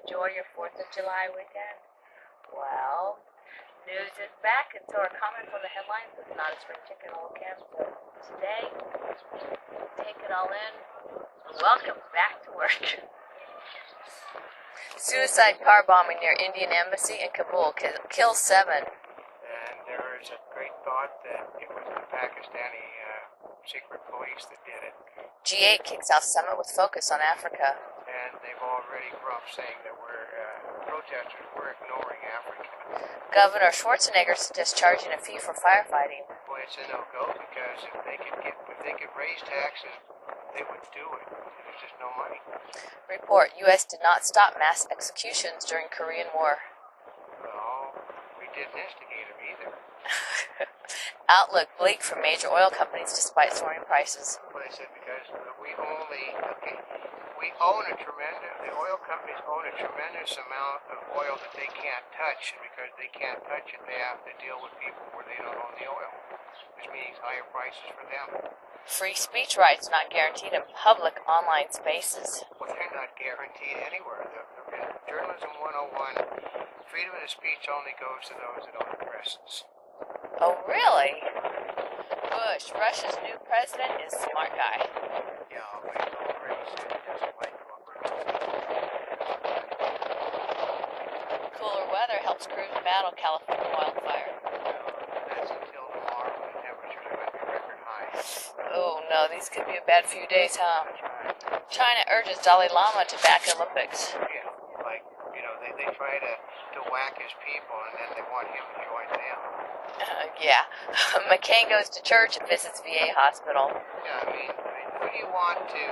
enjoy your 4th of July weekend? Well, news is back, and so our comments on the headlines is not a spring chicken Oldecam. So today, take it all in. Welcome back to work. Suicide car bombing near Indian Embassy in Kabul kills 7. And there is a great thought that it was the Pakistani secret police that did it. G8 kicks off summit with focus on Africa. And they've already come up saying that protesters were ignoring Africa. Governor Schwarzenegger suggests charging a fee for firefighting. Well, it's a no-go because if they could raise taxes, they would do it. There's just no money. Report: U.S. did not stop mass executions during Korean War. Well, we didn't instigate them either. Outlook bleak for major oil companies despite soaring prices. Well, I said because the oil companies own a tremendous amount of oil that they can't touch, and because they can't touch it, they have to deal with people where they don't own the oil, which means higher prices for them. Free speech rights not guaranteed in public online spaces. Well, they're not guaranteed anywhere. The Journalism 101, freedom of speech only goes to those that own presses. Oh, really? Bush, Russia's new president, is a smart guy. Yeah, but he's already said he doesn't like what we're doing. Cooler weather helps crews battle California wildfire. That's until tomorrow when the temperatures are going to be record high. Oh, no, these could be a bad few days, huh? China urges Dalai Lama to back Olympics. Yeah, they try to whack his people, and then they want him to join them. Yeah. McCain goes to church and visits VA hospital. Yeah, I mean, who do you want to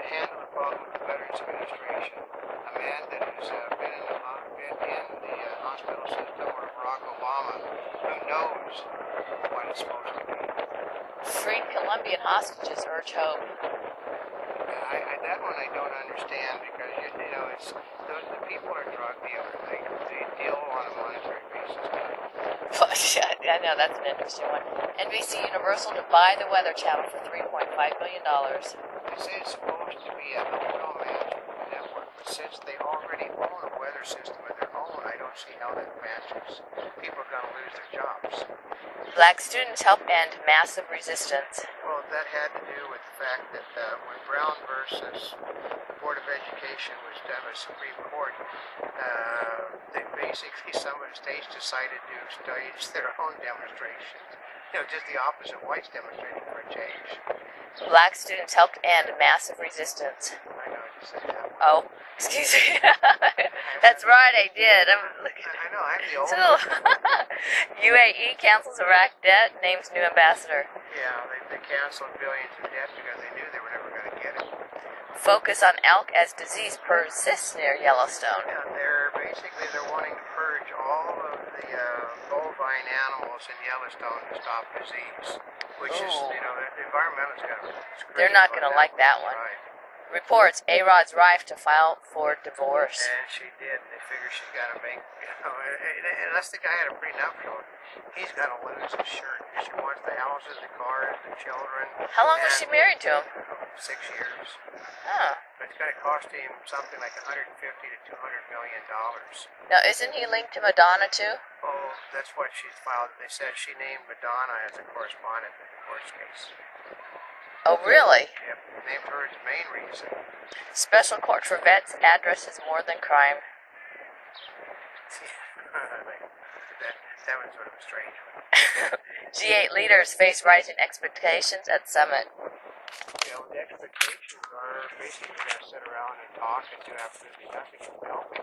handle the problem with the Veterans Administration? A man that has been in the hospital system, or Barack Obama, who knows what it's supposed to be? Freed Colombian hostages urge hope. That one I don't understand because it's the people are drug dealers. They deal on a monetary basis. I know, that's an interesting one. NBC Universal to buy the Weather Channel for $3.5 billion. This is supposed to be a oil management network, but since they already own a weather system of their own, I don't see how that matches. People are going to lose their jobs. Black students help end massive resistance. Well, that had to do with the fact that when Brown versus the Board of Education was done by the Supreme Court, some of the states decided to stage their own demonstrations. Just the opposite, whites demonstrating for a change. Black students helped end massive resistance. I know, I just said that one. Oh, excuse me. That's right, I did. I know, I'm the old one. UAE cancels Iraq debt, names new ambassador. Yeah, they canceled billions of debt because they knew they were never going to get it. Focus on elk as disease persists near Yellowstone. Yeah, they're wanting to purge all of the bovine animals in Yellowstone to stop disease, which is, the environmentalists got to. They're not going to like that one. Right. Reports A-Rod's wife to file for divorce. And she did. They figure she's got to make, unless the guy had a prenuptial, he's got to lose his shirt. She wants the houses, the cars, the children. How long was she married to him? 6 years. Huh. But it's going to cost him something like $150 to $200 million. Now, isn't he linked to Madonna, too? Oh, that's what she's filed. They said she named Madonna as a correspondent in the divorce case. Oh, really? Yep, named her as the main reason. Special court for vets addresses more than crime. that was sort of a strange one. G8 leaders face rising expectations at summit. The expectations are basically going to sit around and talk and do absolutely nothing and help.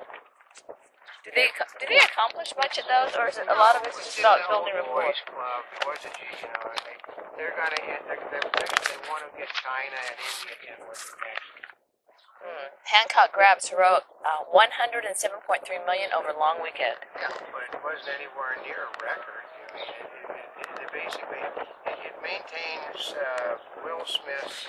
Do they accomplish much of those, or is it a lot of it's just about building rapport? Club. It was a they're going to they want to get China and India in with it next. Hancock grabs heroic $107.3 million over long weekend. Yeah, but it wasn't anywhere near a record. It maintains Will Smith's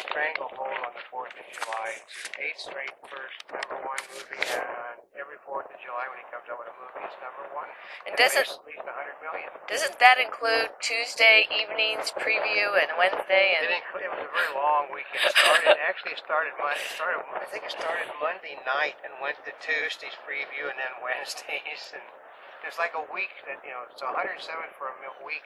stranglehold on the 4th of July. It's his 8th straight first #1 movie on every 4th of July when he comes out with a movie, it's #1. And It doesn't makes at least 100 million. that include Tuesday evenings preview and Wednesday and? It was a very long weekend. It started Monday. I think it started Monday night and went to Tuesday's preview and then Wednesdays. And it's like a week that so 107 for a week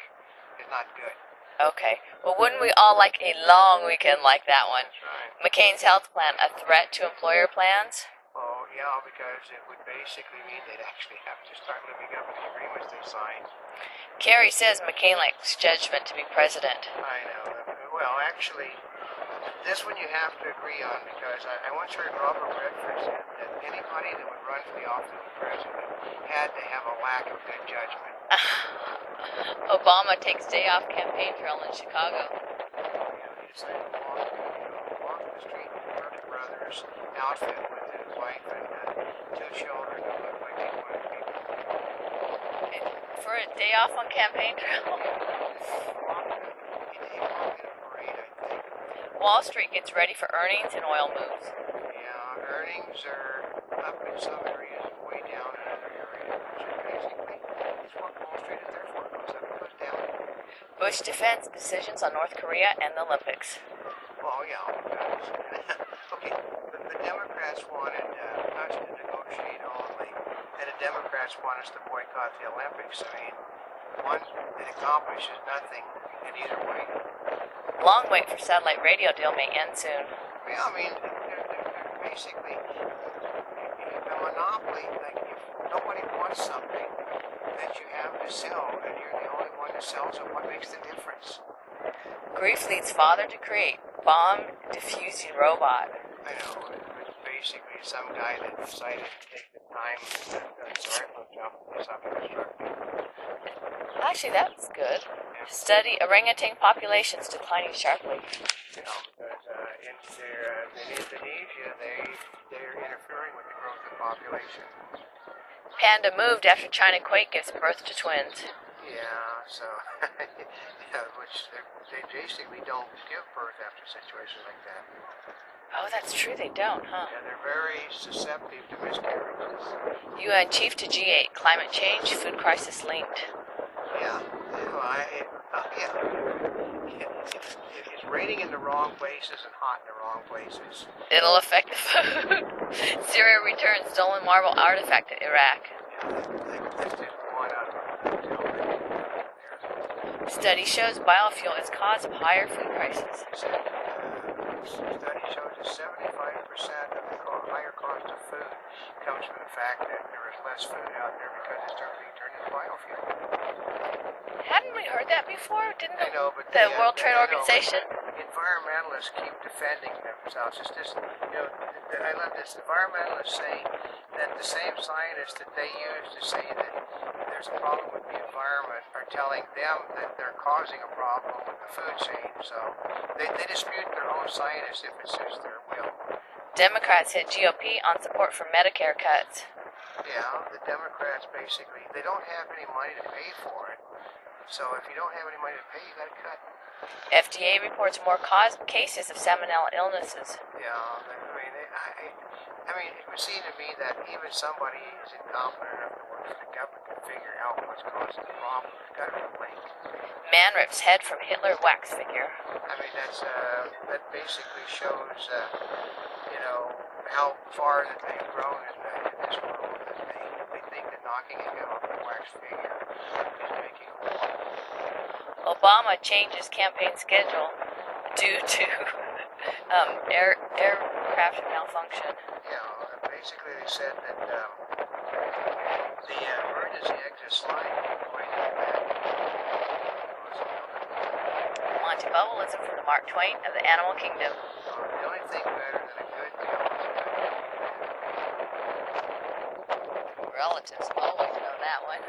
is not good. Okay. Well, wouldn't we all like a long weekend like that one? That's right. McCain's health plan, a threat to employer plans? Oh yeah, because it would basically mean they'd actually have to start living up to the agreements they signed. Kerry says McCain lacks judgment to be president. I know. Well, actually, this one you have to agree on because I once heard Robert Redford said that anybody that would run for the office of president had to have a lack of good judgment. Obama takes day off campaign trail in Chicago. He decided to walk the street in Burke Brothers outfit with his wife and 2 children who looked like they wanted to be. For a day off on campaign trail? Wall Street gets ready for earnings and oil moves. Yeah, earnings are up in some areas and way down in other areas, which is basically what Wall Street is there for. It goes up, it goes down. Bush defends decisions on North Korea and the Olympics. Well, yeah, because, okay, the Democrats wanted us to negotiate only, and the Democrats want us to boycott the Olympics. I mean, one, it accomplishes nothing in either way. Long wait for satellite radio deal may end soon. Yeah, I mean, they're basically a monopoly. Like, if nobody wants something that you have to sell, and you're the only one that sells it, what makes the difference? Grief leads father to create bomb-diffusing robot. I know, it's basically some guy that decided to take the time and sorry for himself and do something constructive. Actually, that's good. Study orangutan populations declining sharply. You know, because in Indonesia, they're interfering with the growth of population. Panda moved after China quake gives birth to twins. Yeah, so, which they basically don't give birth after situations like that. Oh, that's true, they don't, huh? Yeah, they're very susceptible to miscarriages. UN chief to G8, climate change, food crisis linked. Yeah, if it's raining in the wrong places and hot in the wrong places. It'll affect the food. Syria returns stolen marble artifact to Iraq. That's just one out of a hotel there. Study shows biofuel is cause of higher food prices. Study shows that 75% of the higher cost of food comes from the fact that there is less food out there because it's starting being turned into biofuel. Hadn't we heard that before? Didn't I know, but the World Trade Organization? Environmentalists keep defending themselves. It's just, I love this. Environmentalists say that the same scientists that they use to say that there's a problem with the environment are telling them that they're causing a problem with the food chain. So they dispute their own scientists if it suits their will. Democrats hit GOP on support for Medicare cuts. Yeah, the Democrats basically, they don't have any money to pay for it. So if you don't have any money to pay, you got to cut. FDA reports more cases of salmonella illnesses. Yeah, I mean, it would seem to me that even somebody is incompetent enough to work for the government can figure out what's causing the problem. There's got to be a link. Man rips head from Hitler wax figure. I mean, that basically shows, how far that they've grown in this world. That they think that knocking a head off a wax figure is making a war. Obama changes campaign schedule due to aircraft malfunction. Yeah, basically they said that the emergency exit slide is going to be bad. Monty Bubbleism from the Mark Twain of the Animal Kingdom. The only thing better than a good meal is a good Relatives always know that one.